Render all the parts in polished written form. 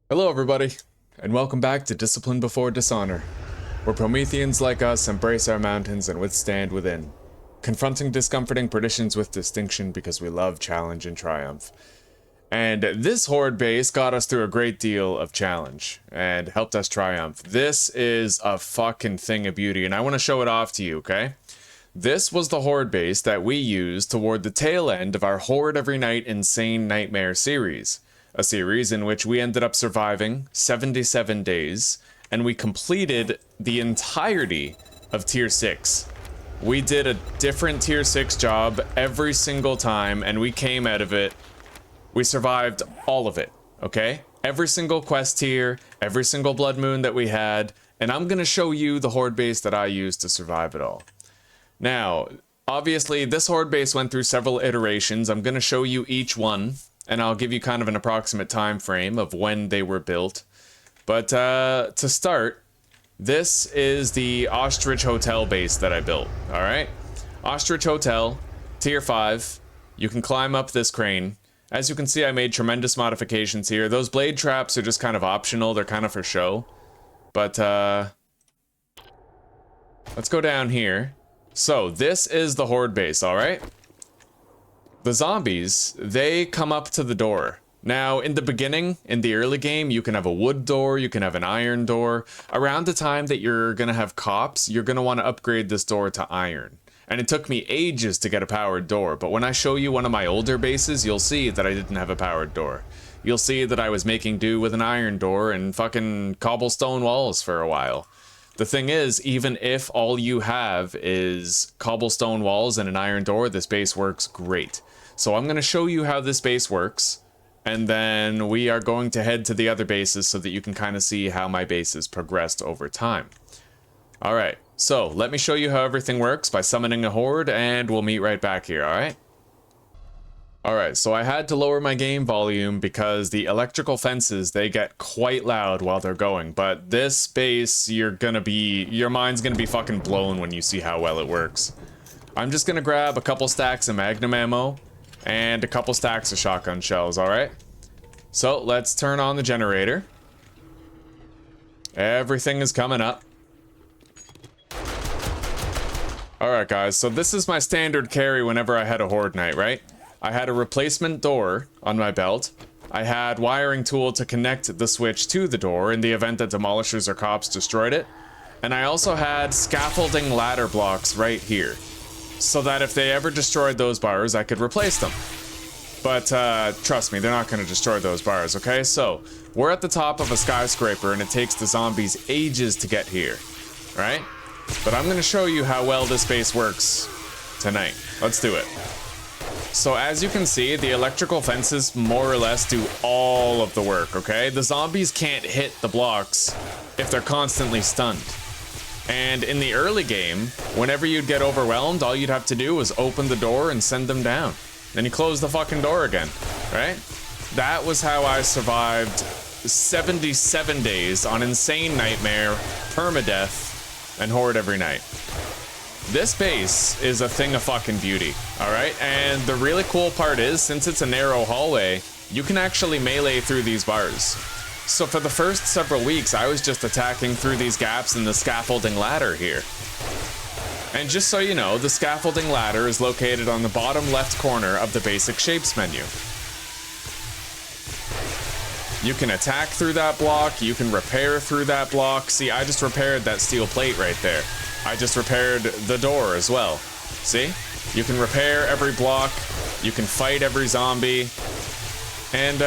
Hello everybody, and welcome back to Discipline Before Dishonor, where Prometheans like us embrace our mountains and withstand within, confronting discomforting perditions with distinction because we love challenge and triumph. And this Horde base got us through a great deal of challenge, and helped us triumph. This is a fucking thing of beauty, and I want to show it off to you, okay? This was the Horde base that we used toward the tail end of our Horde Every Night Insane Nightmare series. A series in which we ended up surviving 77 days, and we completed the entirety of Tier 6. We did a different Tier 6 job every single time, and we came out of it. We survived all of it, okay? Every single quest tier, every single blood moon that we had, and I'm gonna show you the Horde base that I used to survive it all. Now, obviously, this Horde base went through several iterations. I'm gonna show you each one, and I'll give you kind of an approximate time frame of when they were built. But to start, this is the Ostrich Hotel base that I built, all right? Ostrich Hotel, Tier 5. You can climb up this crane. As you can see, I made tremendous modifications here. Those blade traps are just kind of optional. They're kind of for show. But let's go down here. So this is the Horde base, all right? The zombies, they come up to the door. Now, in the beginning, in the early game, you can have a wood door, you can have an iron door. Around the time that you're gonna have cops, you're gonna wanna upgrade this door to iron. And it took me ages to get a powered door, but when I show you one of my older bases, you'll see that I didn't have a powered door. You'll see that I was making do with an iron door and fucking cobblestone walls for a while. The thing is, even if all you have is cobblestone walls and an iron door, this base works great. So I'm going to show you how this base works, and then we are going to head to the other bases so that you can kind of see how my bases progressed over time. Alright, so let me show you how everything works by summoning a horde, and we'll meet right back here, alright? Alright, so I had to lower my game volume because the electrical fences, they get quite loud while they're going, but this base, your mind's gonna be fucking blown when you see how well it works. I'm just gonna grab a couple stacks of magnum ammo and a couple stacks of shotgun shells, alright? So let's turn on the generator. Everything is coming up. Alright guys, so this is my standard carry whenever I had a horde night, right? I had a replacement door on my belt. I had wiring tool to connect the switch to the door in the event that demolishers or cops destroyed it. And I also had scaffolding ladder blocks right here, so that if they ever destroyed those bars, I could replace them. But trust me, they're not going to destroy those bars, okay? So, we're at the top of a skyscraper and it takes the zombies ages to get here, right? But I'm going to show you how well this base works tonight. Let's do it. So as you can see, the electrical fences more or less do all of the work, okay? The zombies can't hit the blocks if they're constantly stunned. And in the early game, whenever you'd get overwhelmed, all you'd have to do was open the door and send them down. Then you close the fucking door again, right? That was how I survived 77 days on Insane Nightmare, Permadeath, and Horde Every Night. This base is a thing of fucking beauty, alright? And the really cool part is, since it's a narrow hallway, you can actually melee through these bars. So for the first several weeks, I was just attacking through these gaps in the scaffolding ladder here. And just so you know, the scaffolding ladder is located on the bottom left corner of the basic shapes menu. You can attack through that block, you can repair through that block. See, I just repaired that steel plate right there. I just repaired the door as well. See? You can repair every block, you can fight every zombie, and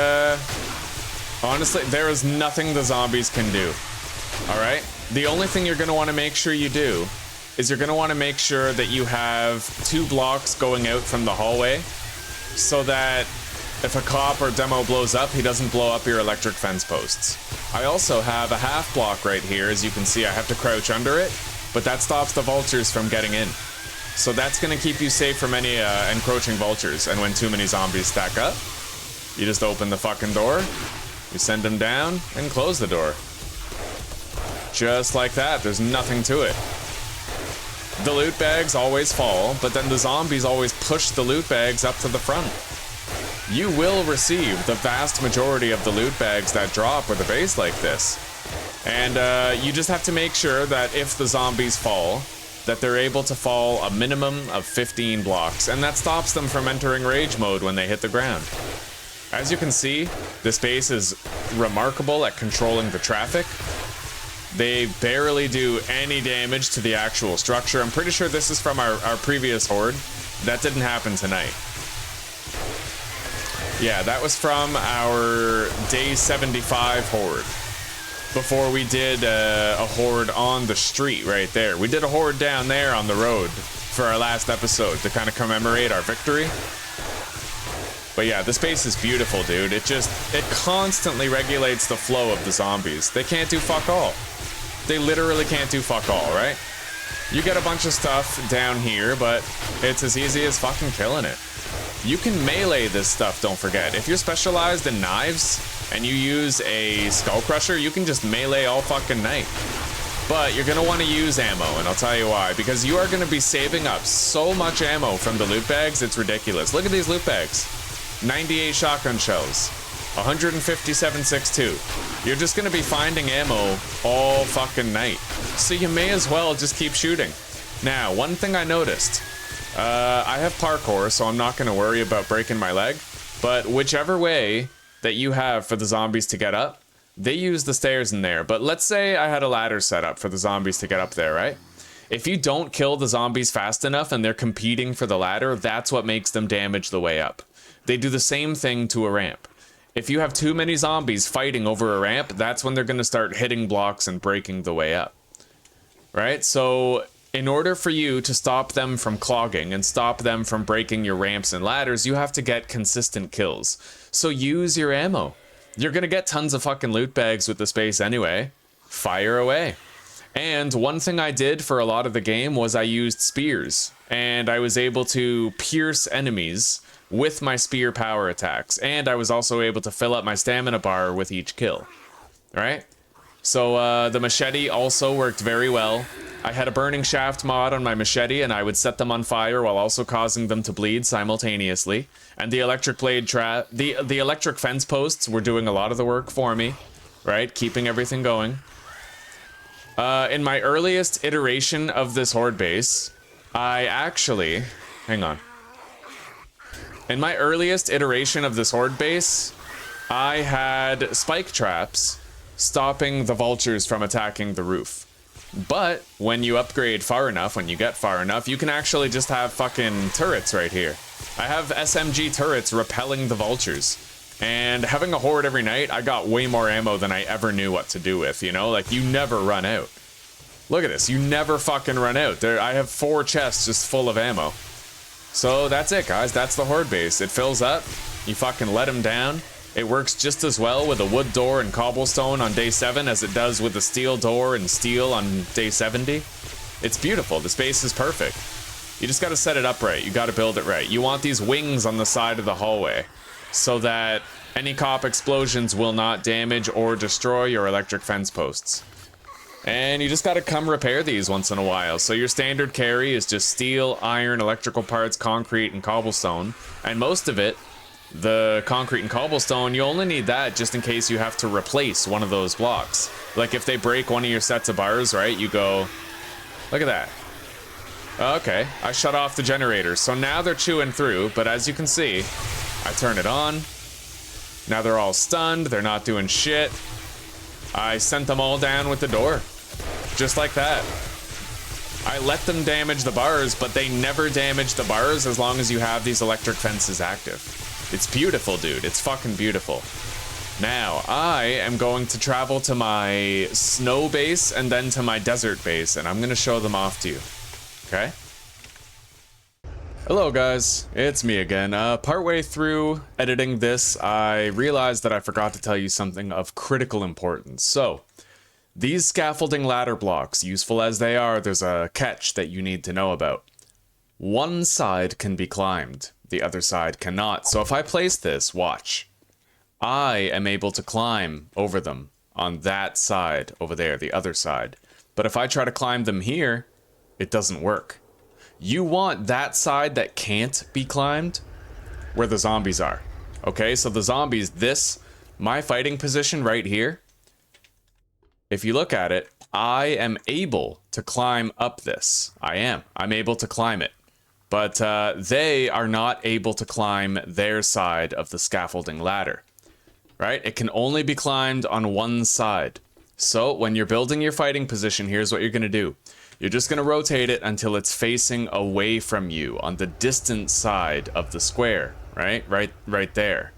honestly, there is nothing the zombies can do. Alright? The only thing you're gonna wanna make sure you do is you're gonna wanna make sure that you have 2 blocks going out from the hallway so that if a cop or demo blows up, he doesn't blow up your electric fence posts. I also have a half block right here. As you can see, I have to crouch under it, but that stops the vultures from getting in. So that's gonna keep you safe from any encroaching vultures, and when too many zombies stack up, you just open the fucking door, you send them down, and close the door. Just like that, there's nothing to it. The loot bags always fall, but then the zombies always push the loot bags up to the front. you will receive the vast majority of the loot bags that drop with a base like this. And you just have to make sure that if the zombies fall, that they're able to fall a minimum of 15 blocks, and that stops them from entering rage mode when they hit the ground. As you can see, this base is remarkable at controlling the traffic. They barely do any damage to the actual structure. I'm pretty sure this is from our previous Horde. That didn't happen tonight. Yeah, that was from our day 75 Horde. Before we did a Horde on the street right there. We did a Horde down there on the road for our last episode to kind of commemorate our victory. But yeah, this base is beautiful, dude. It constantly regulates the flow of the zombies. They can't do fuck all. They literally can't do fuck all, right? You get a bunch of stuff down here, but it's as easy as fucking killing it. You can melee this stuff, don't forget. If you're specialized in knives and you use a skull crusher, you can just melee all fucking night. But you're gonna want to use ammo, and I'll tell you why. Because you are gonna be saving up so much ammo from the loot bags, it's ridiculous. Look at these loot bags. 98 shotgun shells, 157 6.2. You're just gonna be finding ammo all fucking night. So you may as well just keep shooting. Now, one thing I noticed. I have parkour, so I'm not gonna worry about breaking my leg. But whichever way that you have for the zombies to get up, they use the stairs in there. But let's say I had a ladder set up for the zombies to get up there, right? If you don't kill the zombies fast enough and they're competing for the ladder, that's what makes them damage the way up. They do the same thing to a ramp. If you have too many zombies fighting over a ramp, that's when they're going to start hitting blocks and breaking the way up. Right? So in order for you to stop them from clogging and stop them from breaking your ramps and ladders, you have to get consistent kills. So use your ammo. You're going to get tons of fucking loot bags with the space anyway. Fire away. And one thing I did for a lot of the game was I used spears. And I was able to pierce enemies with my spear power attacks. And I was also able to fill up my stamina bar with each kill. Alright? So the machete also worked very well. I had a burning shaft mod on my machete, and I would set them on fire while also causing them to bleed simultaneously. And the electric blade the electric fence posts were doing a lot of the work for me, right? Keeping everything going. In my earliest iteration of this Horde base, I actually... Hang on. In my earliest iteration of this Horde base, I had spike traps stopping the vultures from attacking the roof. But when you upgrade far enough, when you get far enough, you can actually just have fucking turrets right here. I have SMG turrets repelling the vultures. And having a Horde every night, I got way more ammo than I ever knew what to do with, you know? Like, you never run out. Look at this, you never fucking run out. I have 4 chests just full of ammo. So that's it, guys. That's the Horde base. It fills up, you fucking let them down. It works just as well with a wood door and cobblestone on day 7 as it does with a steel door and steel on day 70. It's beautiful. The space is perfect. You just gotta set it up right. You gotta build it right. You want these wings on the side of the hallway so that any cop explosions will not damage or destroy your electric fence posts. And you just gotta come repair these once in a while. So your standard carry is just steel, iron, electrical parts, concrete, and cobblestone. And most of it, the concrete and cobblestone, you only need that just in case you have to replace one of those blocks. Like if they break one of your sets of bars, right, you go, look at that. Okay, I shut off the generator, so now they're chewing through, but as you can see, I turn it on. Now they're all stunned, they're not doing shit. I sent them all down with the door. Just like that. I let them damage the bars, but they never damage the bars as long as you have these electric fences active. It's beautiful, dude. It's fucking beautiful. Now, I am going to travel to my snow base and then to my desert base, and I'm going to show them off to you. Okay? Hello, guys. It's me again. Partway through editing this, I realized that I forgot to tell you something of critical importance. So, these scaffolding ladder blocks, useful as they are, there's a catch that you need to know about. One side can be climbed. The other side cannot. So if I place this, watch. I am able to climb over them on that side over there, the other side. But if I try to climb them here, it doesn't work. You want that side that can't be climbed where the zombies are. Okay, so the zombies, my fighting position right here, if you look at it, I am able to climb up this. I'm able to climb it. But they are not able to climb their side of the scaffolding ladder, right? It can only be climbed on one side. So when you're building your fighting position, here's what you're going to do. You're just going to rotate it until it's facing away from you on the distant side of the square, right? Right there.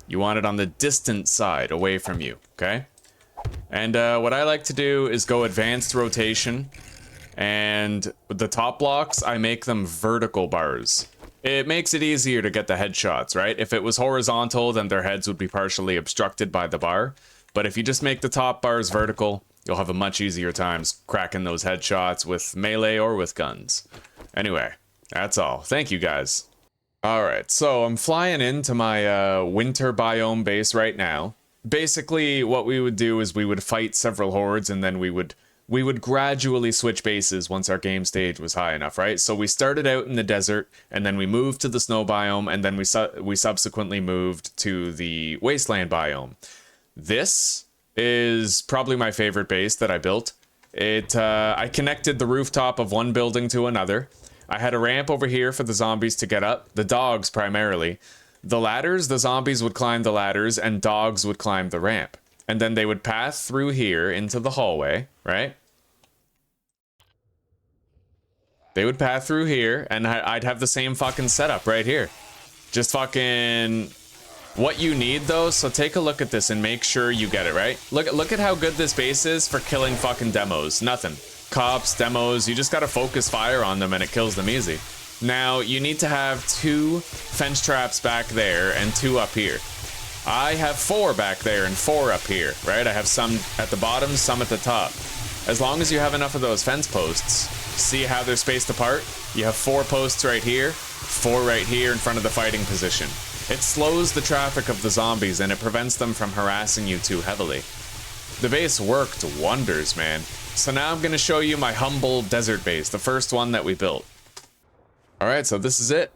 You want it on the distant side away from you, okay? And what I like to do is go advanced rotation. And the top blocks, I make them vertical bars. It makes it easier to get the headshots, right? If it was horizontal, then their heads would be partially obstructed by the bar. But if you just make the top bars vertical, you'll have a much easier time cracking those headshots with melee or with guns. Anyway, that's all. Thank you, guys. Alright, so I'm flying into my winter biome base right now. Basically, what we would do is we would fight several hordes, and then we would gradually switch bases once our game stage was high enough, right? So we started out in the desert, and then we moved to the snow biome, and then we subsequently moved to the wasteland biome. This is probably my favorite base that I built. I connected the rooftop of one building to another. I had a ramp over here for the zombies to get up, the dogs primarily. The ladders, the zombies would climb the ladders, and dogs would climb the ramp. And then they would pass through here into the hallway, right? They would pass through here, and I'd have the same fucking setup right here. Just fucking... What you need, though, so take a look at this and make sure you get it, right? Look at how good this base is for killing fucking demos. Nothing. Cops, demos, you just gotta focus fire on them and it kills them easy. Now, you need to have 2 fence traps back there and 2 up here. I have 4 back there and 4 up here, right? I have some at the bottom, some at the top. As long as you have enough of those fence posts, see how they're spaced apart? You have 4 posts right here, 4 right here in front of the fighting position. It slows the traffic of the zombies and it prevents them from harassing you too heavily. The base worked wonders, man. So now I'm going to show you my humble desert base, the first one that we built. Alright, so this is it.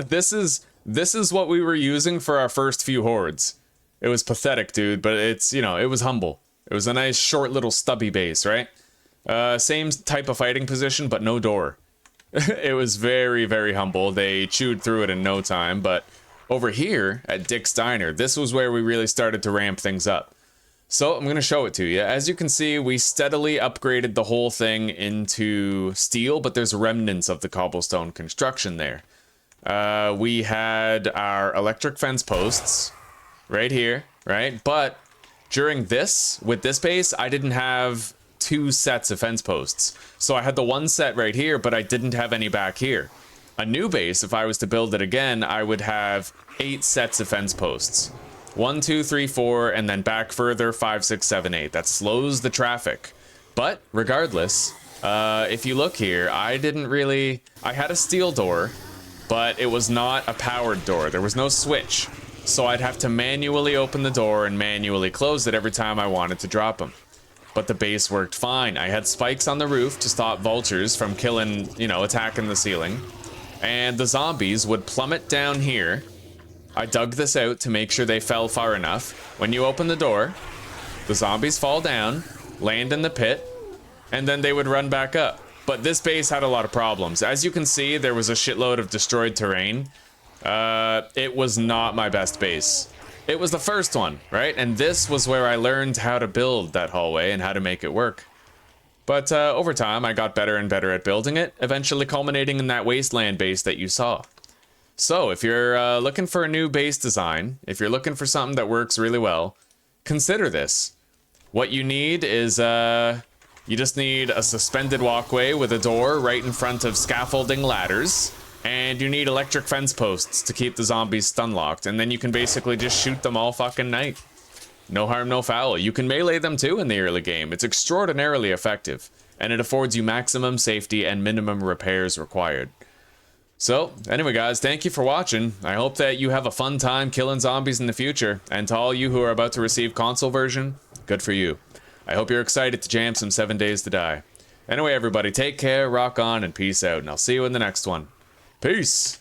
This is what we were using for our first few hordes. It was pathetic, dude, but it's, you know, it was humble. It was a nice, short, little stubby base, right? Same type of fighting position, but no door. It was very, very humble. They chewed through it in no time, but over here at Dick's Diner, this was where we really started to ramp things up. So I'm going to show it to you. As you can see, we steadily upgraded the whole thing into steel, but there's remnants of the cobblestone construction there. We had our electric fence posts right here, right? But during this, with this base, I didn't have 2 sets of fence posts. So I had the 1 set right here, but I didn't have any back here. A new base, if I was to build it again, I would have 8 sets of fence posts. 1, 2, 3, 4, and then back further, 5, 6, 7, 8. That slows the traffic. But regardless, if you look here, I had a steel door, but it was not a powered door. There was no switch. So I'd have to manually open the door and manually close it every time I wanted to drop them. But the base worked fine. I had spikes on the roof to stop vultures from killing, you know, attacking the ceiling. And the zombies would plummet down here. I dug this out to make sure they fell far enough. When you open the door, the zombies fall down, land in the pit, and then they would run back up. But this base had a lot of problems. As you can see, there was a shitload of destroyed terrain. It was not my best base. It was the first one, right? And this was where I learned how to build that hallway and how to make it work. But over time, I got better and better at building it, eventually culminating in that wasteland base that you saw. So, if you're looking for a new base design, if you're looking for something that works really well, consider this. What you need is, you just need a suspended walkway with a door right in front of scaffolding ladders, and you need electric fence posts to keep the zombies stun locked, and then you can basically just shoot them all fucking night. No harm, no foul. You can melee them too in the early game. It's extraordinarily effective, and it affords you maximum safety and minimum repairs required. So, anyway guys, thank you for watching. I hope that you have a fun time killing zombies in the future, and to all you who are about to receive console version, good for you. I hope you're excited to jam some 7 Days to Die. Anyway everybody, take care, rock on, and peace out, and I'll see you in the next one. Peace!